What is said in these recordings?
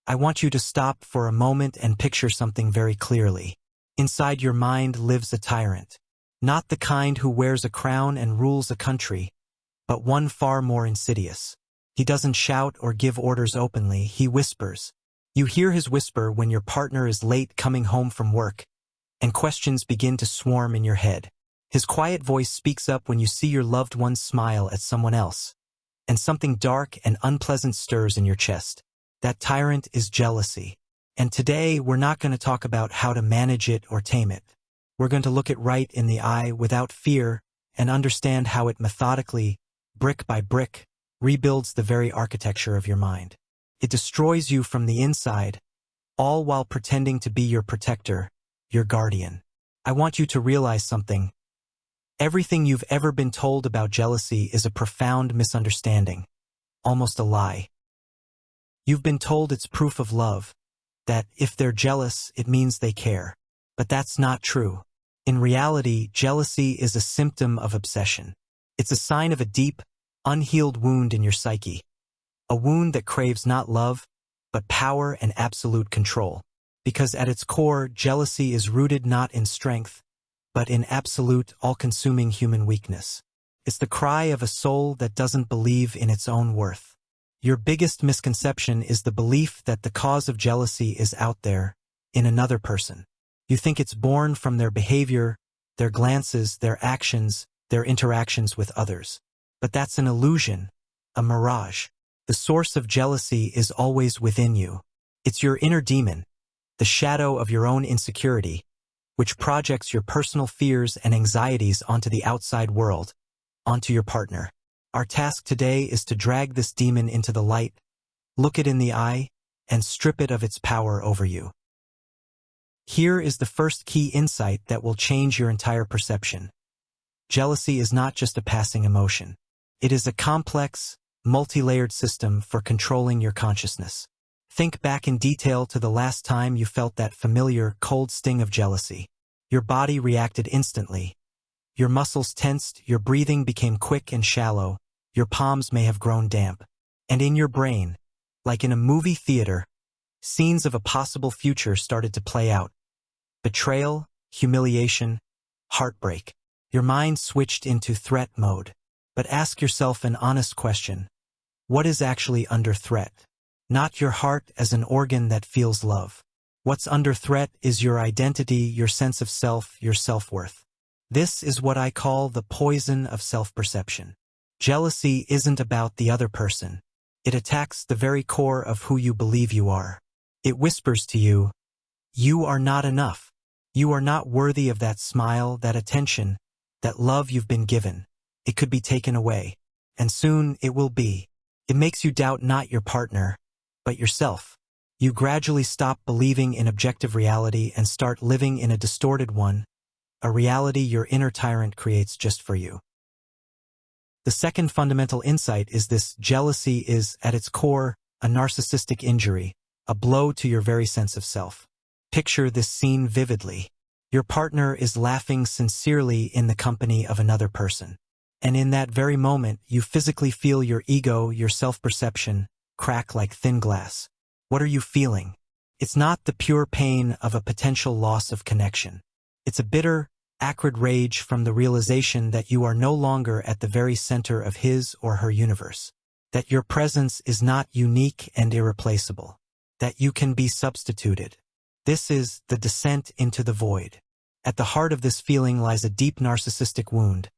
I want you to stop for a moment and picture something very clearly. Inside your mind lives a tyrant. Not the kind who wears a crown and rules a country, but one far more insidious. He doesn't shout or give orders openly, he whispers. You hear his whisper when your partner is late coming home from work, and questions begin to swarm in your head. His quiet voice speaks up when you see your loved one smile at someone else, and something dark and unpleasant stirs in your chest. That tyrant is jealousy. And today, we're not going to talk about how to manage it or tame it. We're going to look it right in the eye without fear and understand how it methodically, brick by brick, rebuilds the very architecture of your mind. It destroys you from the inside, all while pretending to be your protector, your guardian. I want you to realize something. Everything you've ever been told about jealousy is a profound misunderstanding, almost a lie. You've been told it's proof of love, that if they're jealous, it means they care. But that's not true. In reality, jealousy is a symptom of obsession. It's a sign of a deep, unhealed wound in your psyche. A wound that craves not love, but power and absolute control. Because at its core, jealousy is rooted not in strength, but in absolute, all-consuming human weakness. It's the cry of a soul that doesn't believe in its own worth. Your biggest misconception is the belief that the cause of jealousy is out there, in another person. You think it's born from their behavior, their glances, their actions, their interactions with others. But that's an illusion, a mirage. The source of jealousy is always within you. It's your inner demon, the shadow of your own insecurity, which projects your personal fears and anxieties onto the outside world, onto your partner. Our task today is to drag this demon into the light, look it in the eye, and strip it of its power over you. Here is the first key insight that will change your entire perception. Jealousy is not just a passing emotion. It is a complex, multi-layered system for controlling your consciousness. Think back in detail to the last time you felt that familiar, cold sting of jealousy. Your body reacted instantly. Your muscles tensed, your breathing became quick and shallow, your palms may have grown damp. And in your brain, like in a movie theater, scenes of a possible future started to play out. Betrayal, humiliation, heartbreak. Your mind switched into threat mode. But ask yourself an honest question. What is actually under threat? Not your heart as an organ that feels love. What's under threat is your identity, your sense of self, your self-worth. This is what I call the poison of self-perception. Jealousy isn't about the other person. It attacks the very core of who you believe you are. It whispers to you, you are not enough. You are not worthy of that smile, that attention, that love you've been given. It could be taken away. And soon it will be. It makes you doubt not your partner, but yourself. You gradually stop believing in objective reality and start living in a distorted one, a reality your inner tyrant creates just for you. The second fundamental insight is this: jealousy is, at its core, a narcissistic injury, a blow to your very sense of self. Picture this scene vividly. Your partner is laughing sincerely in the company of another person. And in that very moment, you physically feel your ego, your self-perception, crack like thin glass. What are you feeling? It's not the pure pain of a potential loss of connection. It's a bitter, acrid rage from the realization that you are no longer at the very center of his or her universe. That your presence is not unique and irreplaceable. That you can be substituted. This is the descent into the void. At the heart of this feeling lies a deep narcissistic wound.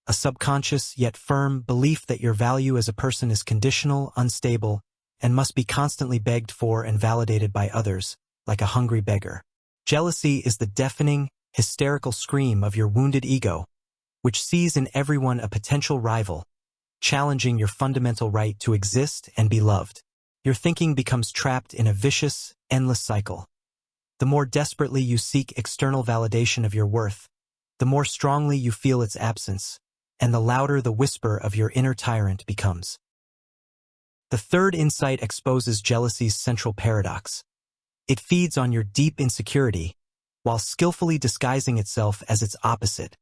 A subconscious yet firm belief that your value as a person is conditional, unstable, and must be constantly begged for and validated by others, like a hungry beggar. Jealousy is the deafening, hysterical scream of your wounded ego, which sees in everyone a potential rival, challenging your fundamental right to exist and be loved. Your thinking becomes trapped in a vicious, endless cycle. The more desperately you seek external validation of your worth, the more strongly you feel its absence, and the louder the whisper of your inner tyrant becomes. The third insight exposes jealousy's central paradox. It feeds on your deep insecurity, while skillfully disguising itself as its opposite,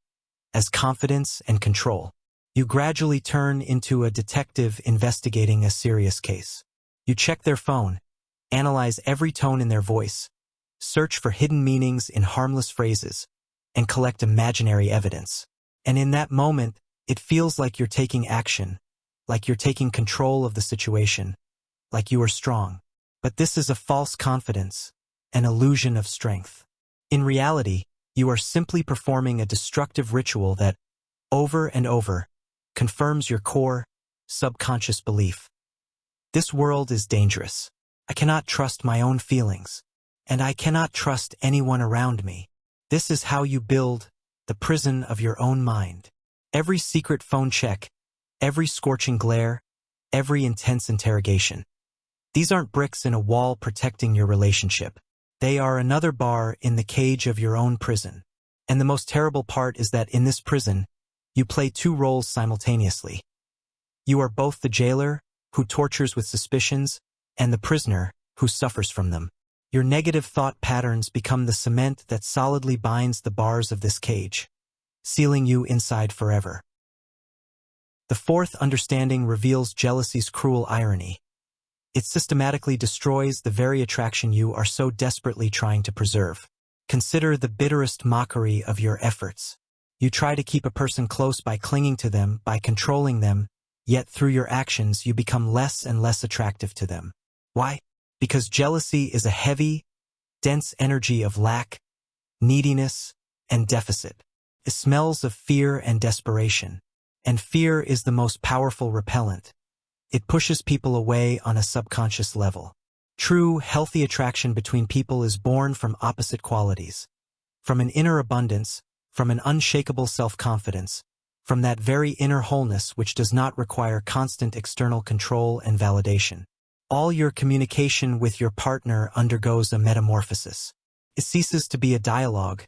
as confidence and control. You gradually turn into a detective investigating a serious case. You check their phone, analyze every tone in their voice, search for hidden meanings in harmless phrases, and collect imaginary evidence. And in that moment, it feels like you're taking action, like you're taking control of the situation, like you are strong. But this is a false confidence, an illusion of strength. In reality, you are simply performing a destructive ritual that, over and over, confirms your core, subconscious belief. This world is dangerous. I cannot trust my own feelings, and I cannot trust anyone around me. This is how you build the prison of your own mind. Every secret phone check, every scorching glare, every intense interrogation. These aren't bricks in a wall protecting your relationship. They are another bar in the cage of your own prison. And the most terrible part is that in this prison, you play two roles simultaneously. You are both the jailer, who tortures with suspicions, and the prisoner, who suffers from them. Your negative thought patterns become the cement that solidly binds the bars of this cage, sealing you inside forever. The fourth understanding reveals jealousy's cruel irony. It systematically destroys the very attraction you are so desperately trying to preserve. Consider the bitterest mockery of your efforts. You try to keep a person close by clinging to them, by controlling them, yet through your actions you become less and less attractive to them. Why? Because jealousy is a heavy, dense energy of lack, neediness, and deficit. It smells of fear and desperation. And fear is the most powerful repellent. It pushes people away on a subconscious level. True, healthy attraction between people is born from opposite qualities. From an inner abundance, from an unshakable self-confidence, from that very inner wholeness which does not require constant external control and validation. All your communication with your partner undergoes a metamorphosis. It ceases to be a dialogue,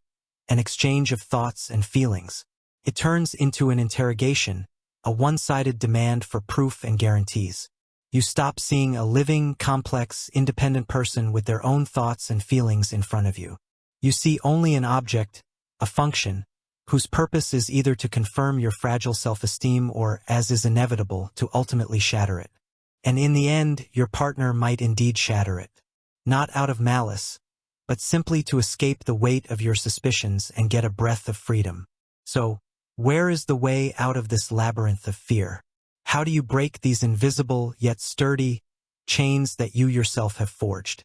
an exchange of thoughts and feelings. It turns into an interrogation, a one-sided demand for proof and guarantees. You stop seeing a living, complex, independent person with their own thoughts and feelings in front of you. You see only an object, a function, whose purpose is either to confirm your fragile self-esteem or, as is inevitable, to ultimately shatter it. And in the end, your partner might indeed shatter it. Not out of malice, but simply to escape the weight of your suspicions and get a breath of freedom. So, where is the way out of this labyrinth of fear? How do you break these invisible yet sturdy chains that you yourself have forged?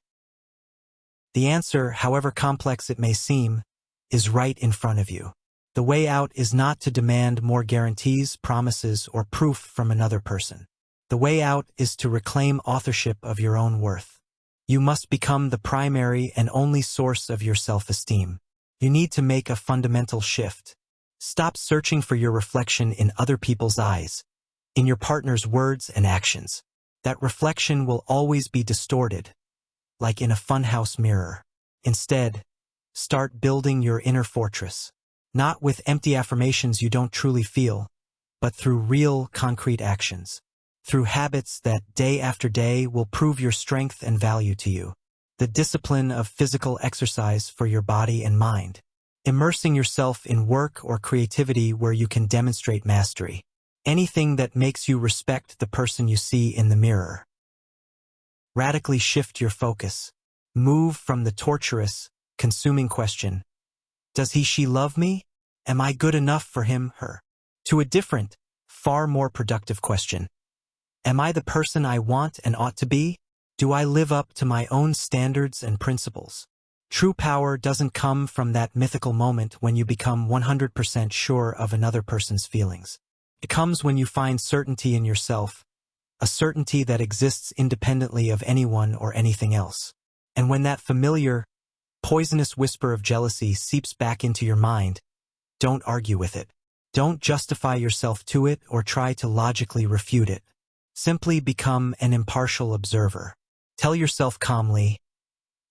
The answer, however complex it may seem, is right in front of you. The way out is not to demand more guarantees, promises, or proof from another person. The way out is to reclaim authorship of your own worth. You must become the primary and only source of your self-esteem. You need to make a fundamental shift. Stop searching for your reflection in other people's eyes, in your partner's words and actions. That reflection will always be distorted, like in a funhouse mirror. Instead, start building your inner fortress, not with empty affirmations you don't truly feel, but through real, concrete actions, through habits that, day after day, will prove your strength and value to you. The discipline of physical exercise for your body and mind. Immersing yourself in work or creativity where you can demonstrate mastery. Anything that makes you respect the person you see in the mirror. Radically shift your focus. Move from the torturous, consuming question, does he/she love me? Am I good enough for him/her? To a different, far more productive question. Am I the person I want and ought to be? Do I live up to my own standards and principles? True power doesn't come from that mythical moment when you become 100% sure of another person's feelings. It comes when you find certainty in yourself, a certainty that exists independently of anyone or anything else. And when that familiar, poisonous whisper of jealousy seeps back into your mind, don't argue with it. Don't justify yourself to it or try to logically refute it. Simply become an impartial observer. Tell yourself calmly,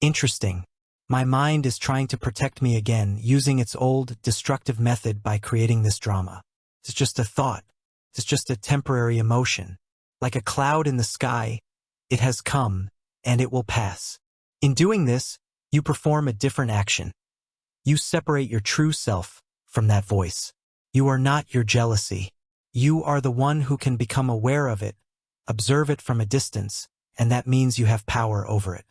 interesting. My mind is trying to protect me again, using its old, destructive method by creating this drama. It's just a thought. It's just a temporary emotion. Like a cloud in the sky, it has come, and it will pass. In doing this, you perform a different action. You separate your true self from that voice. You are not your jealousy. You are the one who can become aware of it, observe it from a distance, and that means you have power over it.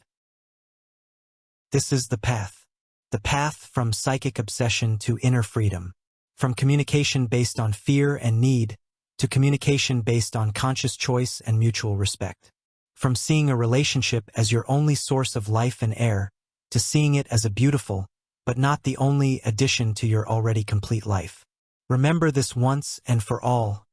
This is the path. The path from psychic obsession to inner freedom. From communication based on fear and need to communication based on conscious choice and mutual respect. From seeing a relationship as your only source of life and air to seeing it as a beautiful, but not the only addition to your already complete life. Remember this once and for all.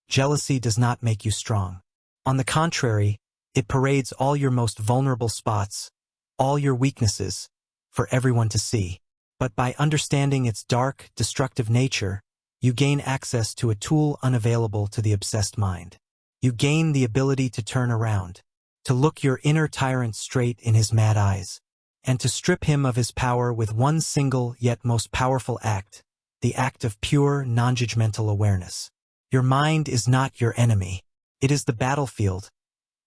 Jealousy does not make you strong. On the contrary, it parades all your most vulnerable spots, all your weaknesses, for everyone to see. But by understanding its dark, destructive nature, you gain access to a tool unavailable to the obsessed mind. You gain the ability to turn around, to look your inner tyrant straight in his mad eyes, and to strip him of his power with one single yet most powerful act, the act of pure, non-judgmental awareness. Your mind is not your enemy. It is the battlefield,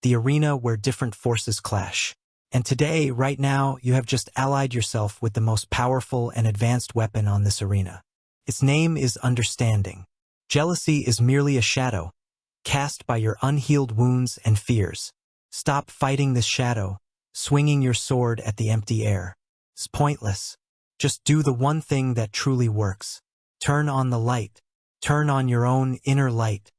the arena where different forces clash. And today, right now, you have just allied yourself with the most powerful and advanced weapon on this arena. Its name is understanding. Jealousy is merely a shadow, cast by your unhealed wounds and fears. Stop fighting this shadow, swinging your sword at the empty air. It's pointless. Just do the one thing that truly works. Turn on the light. Turn on your own inner light.